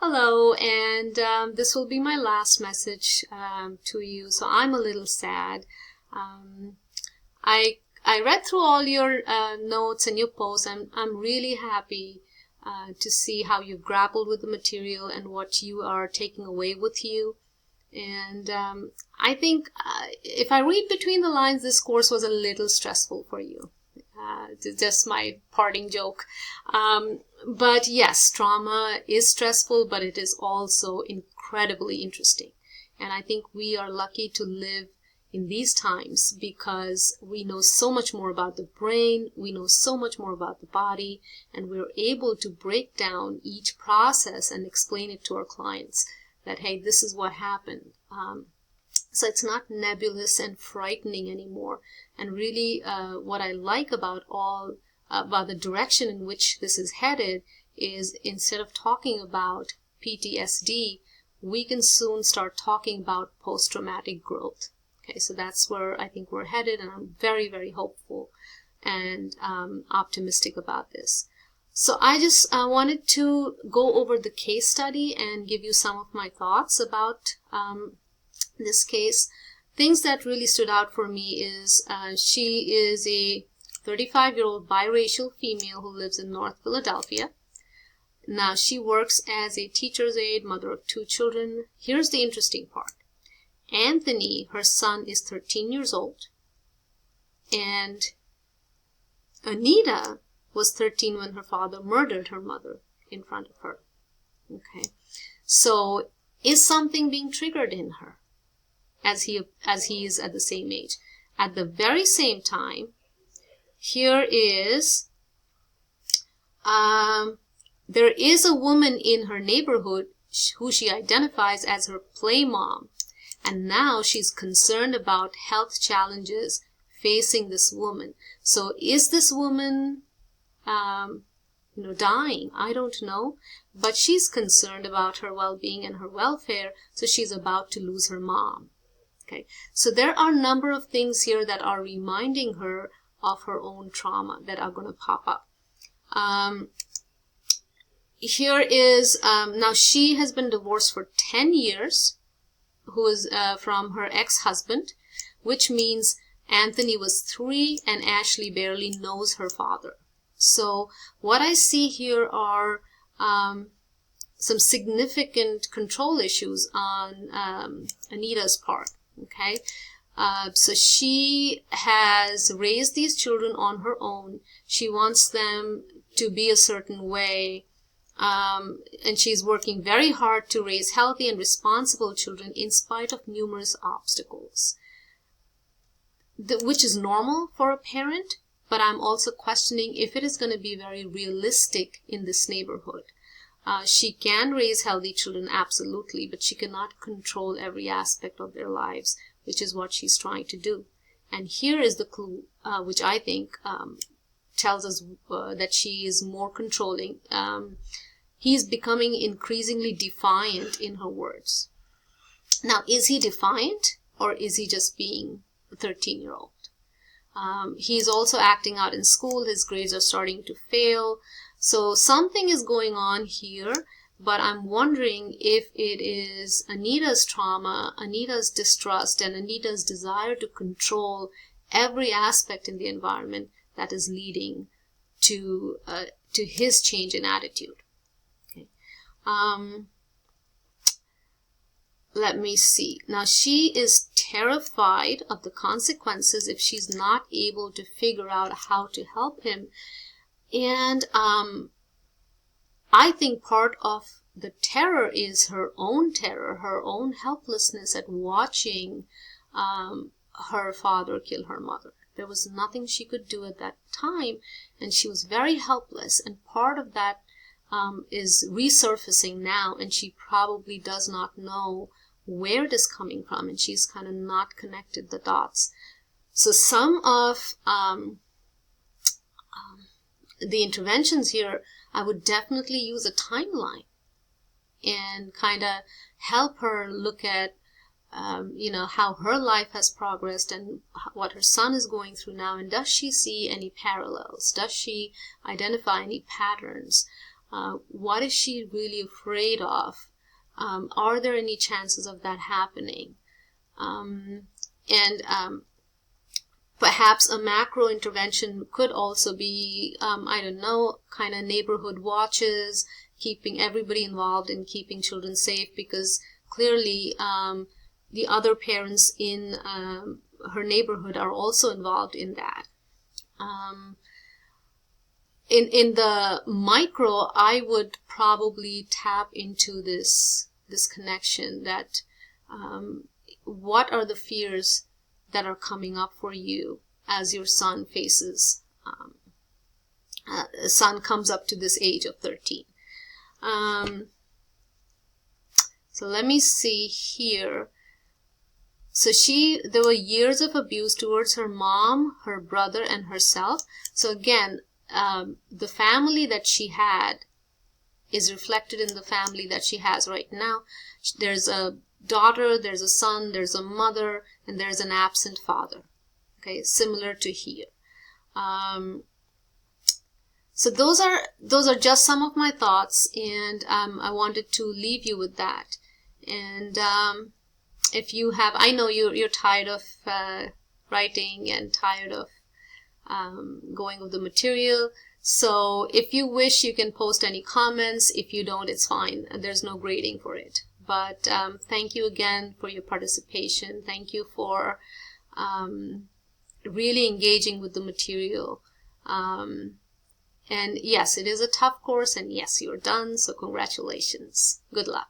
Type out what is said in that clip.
Hello, and this will be my last message to you. So I'm a little sad. Um, I read through all your notes and your posts. I'm really happy to see how you've grappled with the material and what you are taking away with you. And I think if I read between the lines, this course was a little stressful for you. Just my parting joke. But yes, trauma is stressful, but it is also incredibly interesting. And I think we are lucky to live in these times because we know so much more about the brain, we know so much more about the body, and we're able to break down each process and explain it to our clients that, hey, this is what happened. So it's not nebulous and frightening anymore. And really what I like about the direction in which this is headed is instead of talking about PTSD, we can soon start talking about post-traumatic growth. Okay, so that's where I think we're headed, and I'm very, very hopeful and optimistic about this. So I just wanted to go over the case study and give you some of my thoughts about this case. Things that really stood out for me is she is a 35-year-old biracial female who lives in North Philadelphia. Now she works as a teacher's aide, mother of 2 children. Here's the interesting part. Anthony, her son, is 13 years old, and Anita was 13 when her father murdered her mother in front of her. Okay, so is something being triggered in her as he is at the same age? At the very same time, here is there is a woman in her neighborhood who she identifies as her play mom, and now she's concerned about health challenges facing this woman. So is this woman dying? I don't know, but she's concerned about her well-being and her welfare, so she's about to lose her mom. Okay, so there are a number of things here that are reminding her of her own trauma that are going to pop up. Here is, now she has been divorced for 10 years, who is from her ex-husband, which means Anthony was 3 and Ashley barely knows her father. So what I see here are some significant control issues on Anita's part. Okay, so she has raised these children on her own. She wants them to be a certain way, and she's working very hard to raise healthy and responsible children in spite of numerous obstacles, which is normal for a parent, but I'm also questioning if it is going to be very realistic in this neighborhood. She can raise healthy children, absolutely, but she cannot control every aspect of their lives, which is what she's trying to do. And here is the clue, which I think tells us that she is more controlling. He's becoming increasingly defiant in her words. Now, is he defiant, or is he just being a 13-year-old? He's also acting out in school. His grades are starting to fail. So something is going on here, but I'm wondering if it is Anita's trauma, Anita's distrust, and Anita's desire to control every aspect in the environment that is leading to his change in attitude. Okay. Let me see. Now, she is terrified of the consequences if she's not able to figure out how to help him. And I think part of the terror is her own terror, her own helplessness at watching her father kill her mother. There was nothing she could do at that time, and she was very helpless. And part of that is resurfacing now, and she probably does not know where it is coming from, and she's kind of not connected the dots. So some of the interventions here, I would definitely use a timeline and kind of help her look at how her life has progressed and what her son is going through now, and does she see any parallels? Does she identify any patterns? What is she really afraid of? Are there any chances of that happening? Perhaps a macro intervention could also be, I don't know, kind of neighborhood watches, keeping everybody involved in keeping children safe, because clearly the other parents in her neighborhood are also involved in that. In the micro, I would probably tap into this connection that what are the fears that are coming up for you as your son comes up to this age of 13. So let me see here. So there were years of abuse towards her mom, her brother, and herself. So again, the family that she had is reflected in the family that she has right now. There's a daughter, there's a son, there's a mother, and there's an absent father. Okay, similar to here. So those are just some of my thoughts, and I wanted to leave you with that. And if you have, I know you're tired of writing and tired of going with the material. So if you wish, you can post any comments. If you don't, it's fine. There's no grading for it. But thank you again for your participation. Thank you for really engaging with the material. And yes, it is a tough course, and yes, you're done. So congratulations. Good luck.